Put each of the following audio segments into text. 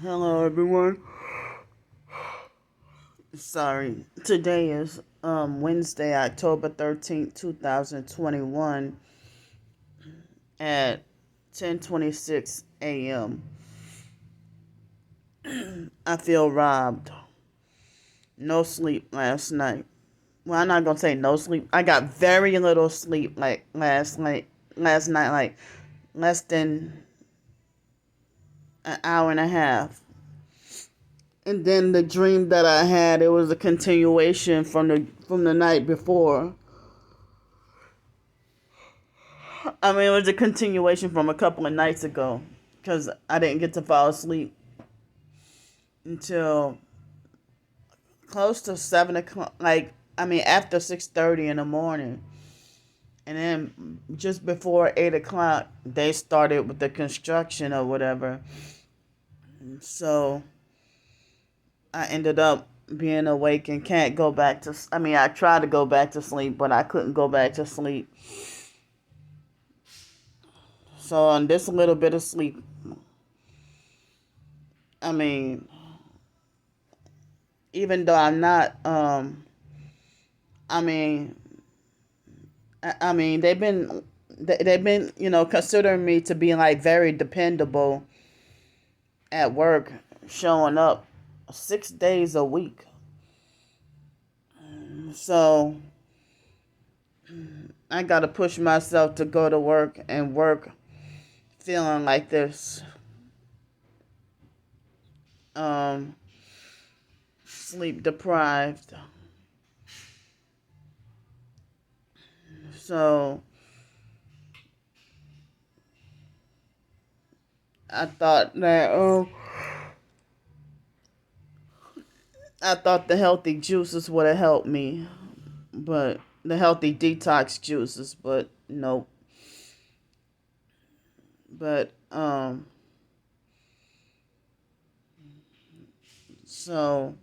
Hello, everyone. Sorry. Today is Wednesday, October 13th, 2021 at 10:26 a.m. I feel robbed. No sleep last night. Well, I'm not going to say no sleep. I got very little sleep like last night like less than an hour and a half. And then the dream that I had, it was a continuation from the night before. I mean, it was a continuation from a couple of nights ago because I didn't get to fall asleep until close to 7 o'clock. After 6:30 in the morning, and then just before 8 o'clock, they started with the construction or whatever. So I ended up being awake and can't go back to. I mean, I tried to go back to sleep, but I couldn't go back to sleep. So on this little bit of sleep, I mean, even though I'm not, I mean, I mean, they've been, considering me to be like very dependable at work, showing up 6 days a week. So I gotta push myself to go to work and work feeling like this, um, sleep deprived. So I thought that, I thought the healthy juices would have helped me, but the healthy detox juices, but nope. But so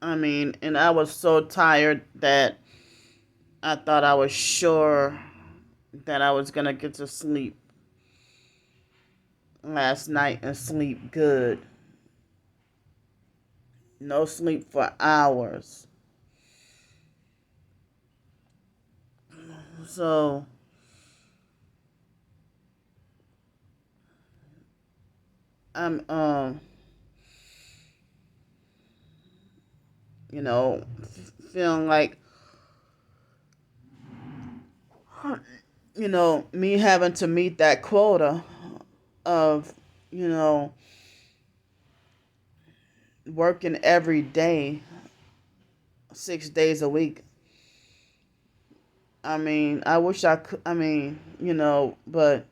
I mean, and I was so tired that I thought I was sure that I was gonna get to sleep last night and sleep good. No sleep for hours. So I'm feeling like me having to meet that quota of you know working every day, 6 days a week. I mean, I wish I could. I mean, but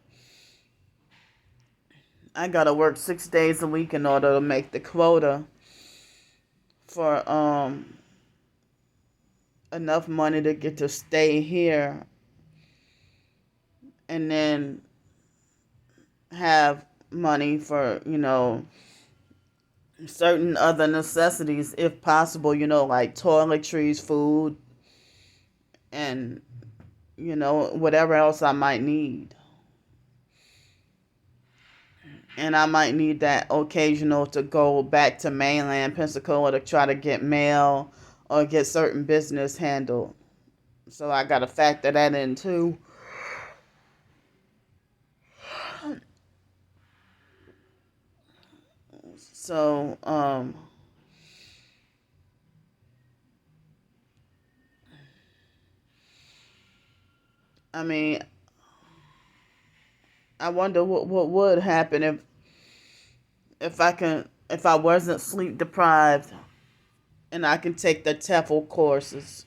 I gotta work 6 days a week in order to make the quota for enough money to get to stay here and then have money for certain other necessities if possible, like toiletries, food, and whatever else I might need. And I might need that occasional to go back to mainland Pensacola to try to get mail or get certain business handled. So I got to factor that in too. So, I mean, I wonder what would happen if I wasn't sleep deprived and I can take the TEFL courses.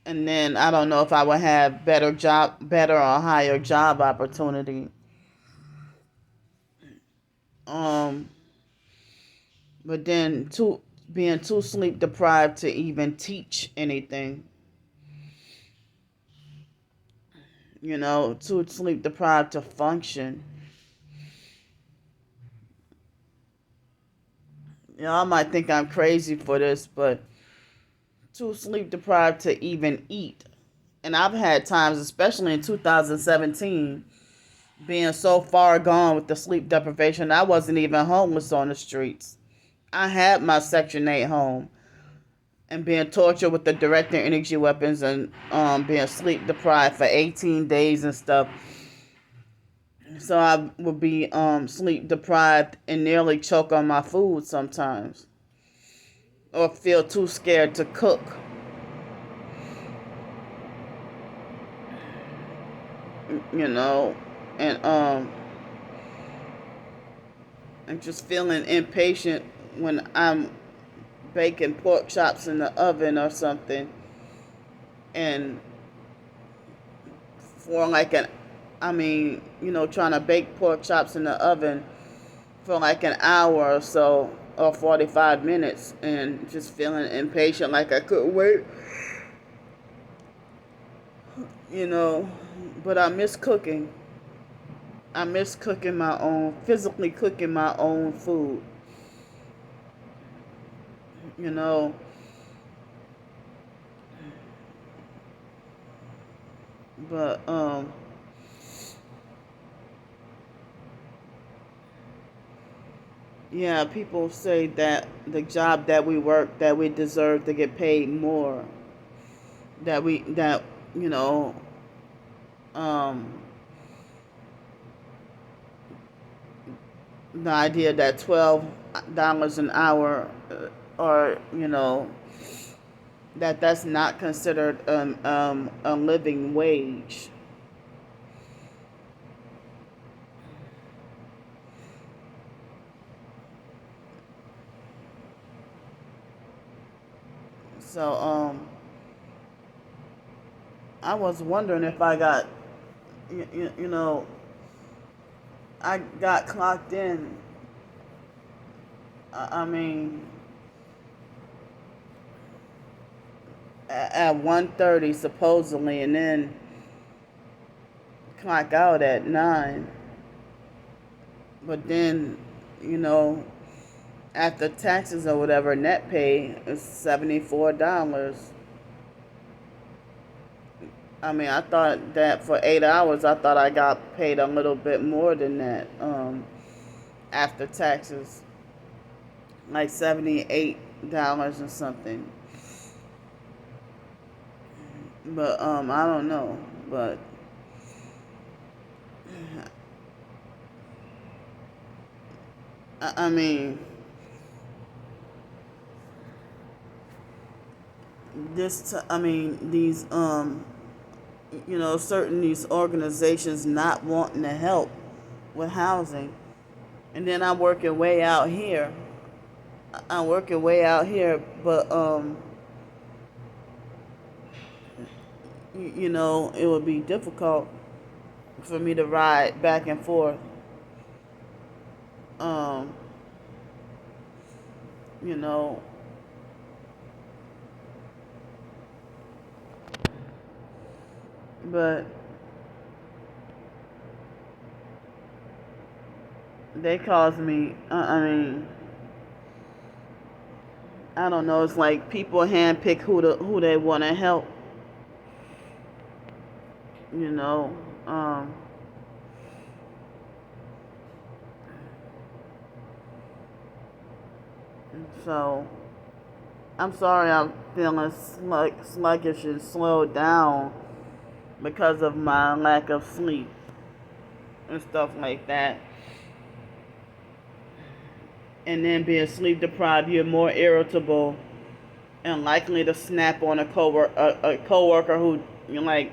And then I don't know if I would have better or higher job opportunity. Um, but then being too sleep deprived to even teach anything, too sleep deprived to function. I might think I'm crazy for this, but too sleep deprived to even eat. And I've had times, especially in 2017, being so far gone with the sleep deprivation, I wasn't even homeless on the streets. I had my Section 8 home, and being tortured with the direct energy weapons, and being sleep deprived for 18 days and stuff. So I would be sleep deprived and nearly choke on my food sometimes, or feel too scared to cook. You know, and and just feeling impatient when I'm baking pork chops in the oven or something, and for like an, trying to bake pork chops in the oven for like an hour or so, or 45 minutes, and just feeling impatient, like I couldn't wait, you know. But I miss cooking. I miss cooking my own, physically cooking my own food, you know. But yeah, people say that the job that we work, that we deserve to get paid more. That you know, um, the idea that $12 an hour, or that's not considered a living wage. So I was wondering if I got, you know, I got clocked in. I mean, at 1:30 supposedly, and then clock out at 9. But then, you know, after taxes or whatever, net pay is $74. I mean, I thought that for 8 hours, I thought I got paid a little bit more than that, after taxes, like $78 or something. But I don't know. But I mean, these certain these organizations not wanting to help with housing, and then I'm working way out here. But it would be difficult for me to ride back and forth. Um, you know, but they cause me. I don't know. It's like people handpick who they want to help. You know. Um, so I'm sorry. I'm feeling sluggish and slowed down because of my lack of sleep and stuff like that. And then being sleep deprived, you're more irritable and likely to snap on a coworker who you're like,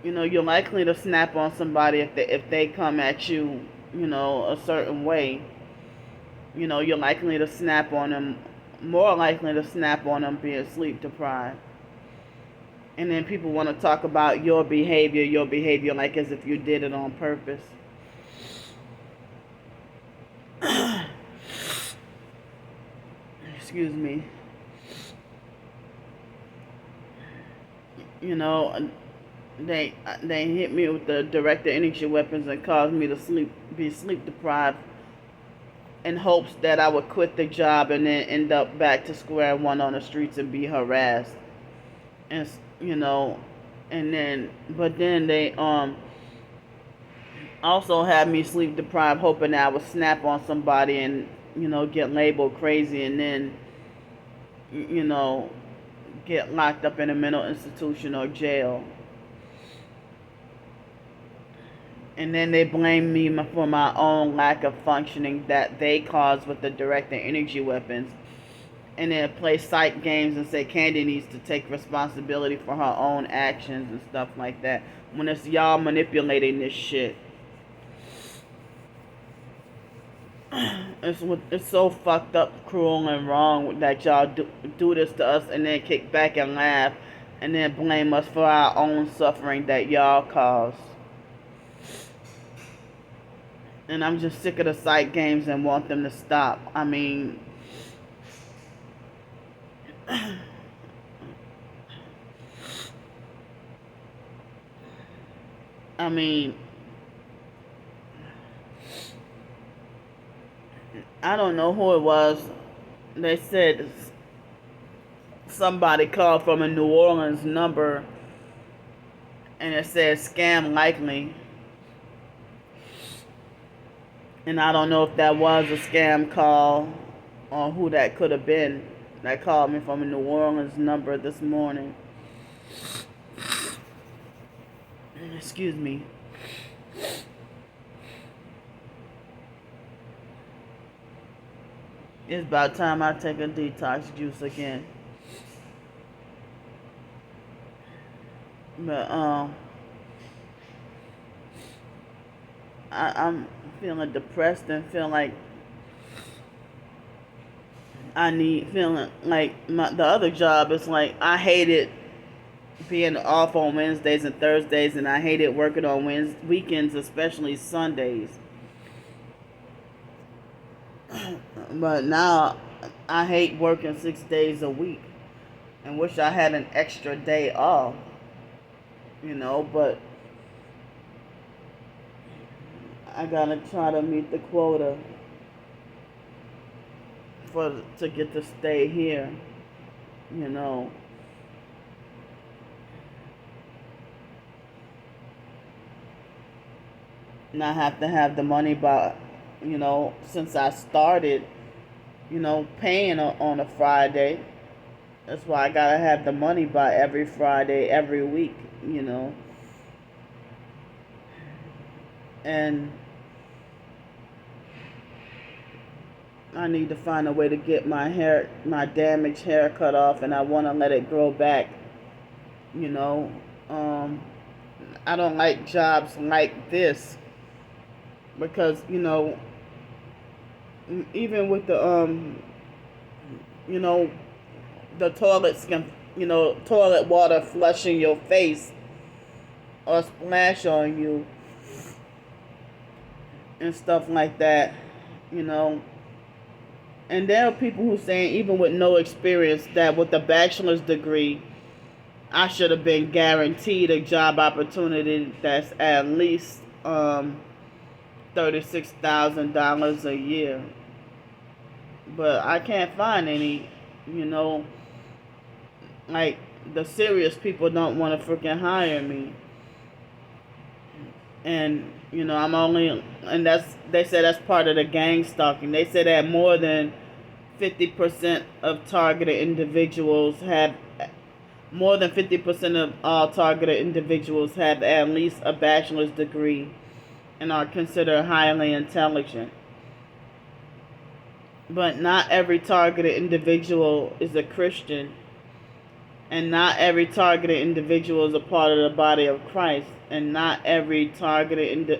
you're likely to snap on somebody if they come at you, a certain way. You're likely to snap on them, more likely to snap on them being sleep deprived. And then people want to talk about your behavior like as if you did it on purpose. Excuse me. You know, they hit me with the direct energy weapons and caused me to be sleep deprived, in hopes that I would quit the job and then end up back to square one on the streets and be harassed. and and then but then they also had me sleep deprived, hoping that I would snap on somebody and get labeled crazy, and then you know get locked up in a mental institution or jail. And then they blame me for my own lack of functioning that they caused with the directed energy weapons. And then play psych games and say Candy needs to take responsibility for her own actions and stuff like that. When it's y'all manipulating this shit. It's so fucked up, cruel, and wrong that y'all do this to us and then kick back and laugh and then blame us for our own suffering that y'all caused. And I'm just sick of the psych games and want them to stop. I mean, I mean, I don't know who it was. They said somebody called from a New Orleans number and it said scam likely. And I don't know if that was a scam call or who that could have been that called me from a New Orleans number this morning. Excuse me. It's about time I take a detox juice again. But I'm feeling depressed and feeling like feeling like the other job is like I hated being off on Wednesdays and Thursdays, and I hated working on weekends, especially Sundays. But now I hate working 6 days a week and wish I had an extra day off, but I gotta try to meet the quota to get to stay here, And I have to have the money by, since I started, paying on a Friday. That's why I gotta have the money by every Friday, every week, And I need to find a way to get my damaged hair cut off, and I want to let it grow back, I don't like jobs like this because, even with the, the toilets can, toilet water flushing your face or splash on you and stuff like that, And there are people who saying even with no experience that with a bachelor's degree, I should have been guaranteed a job opportunity that's at least $36,000 a year. But I can't find any, like the serious people don't want to freaking hire me. And I'm only, and they said that's part of the gang stalking. They said that more than 50% of targeted individuals have, more than 50% of all targeted individuals have at least a bachelor's degree and are considered highly intelligent. But not every targeted individual is a Christian, and not every targeted individual is a part of the body of Christ, and not every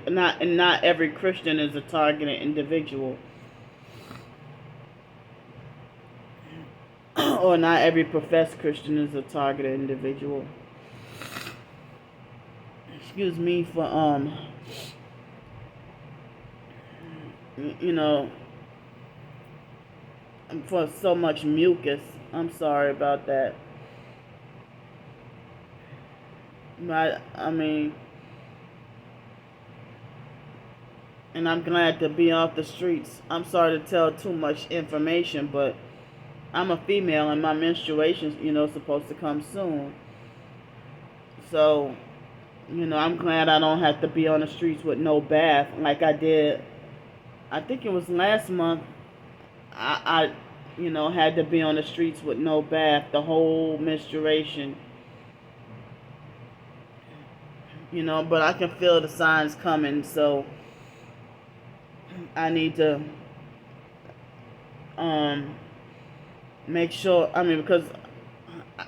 not every Christian is a targeted individual, or not every professed Christian is a targeted individual. Excuse me for for so much mucus. I'm sorry about that. But I mean, and I'm glad to be off the streets. I'm sorry to tell too much information, but I'm a female and my menstruation's, supposed to come soon. So, I'm glad I don't have to be on the streets with no bath like I did. I think it was last month. I had to be on the streets with no bath the whole menstruation. But I can feel the signs coming, so I need to um make sure. Because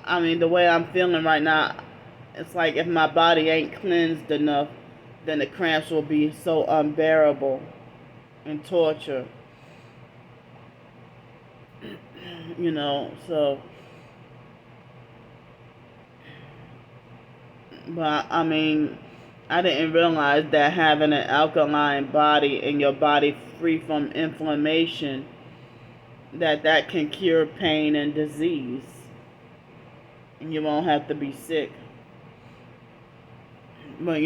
the way I'm feeling right now, it's like if my body ain't cleansed enough, then the cramps will be so unbearable and torture. So, but I didn't realize that having an alkaline body and your body free from inflammation, that can cure pain and disease, and you won't have to be sick. But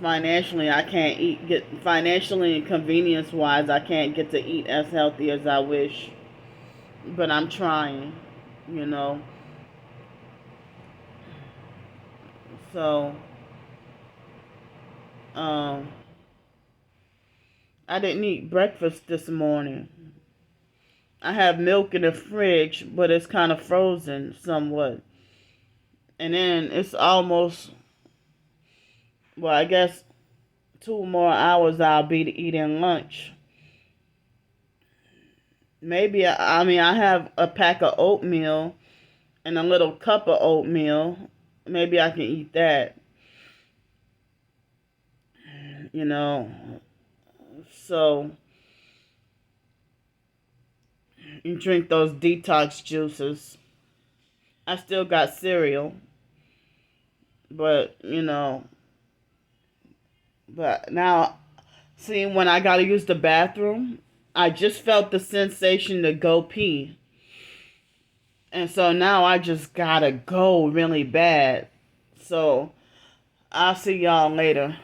financially, I can't get financially and convenience wise, I can't get to eat as healthy as I wish. But I'm trying, you know. So, um, I didn't eat breakfast this morning. I have milk in the fridge, but it's kind of frozen somewhat. And then it's almost, well, I guess 2 more hours I'll be eating lunch. Maybe, I have a pack of oatmeal and a little cup of oatmeal. Maybe I can eat that, you know. So, you drink those detox juices. I still got cereal, but, but now, see, when I gotta use the bathroom, I just felt the sensation to go pee. And so now I just gotta go really bad. So I'll see y'all later.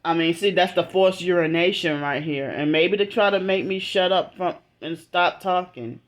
See, that's the forced urination right here. And maybe to try to make me shut up from and stop talking.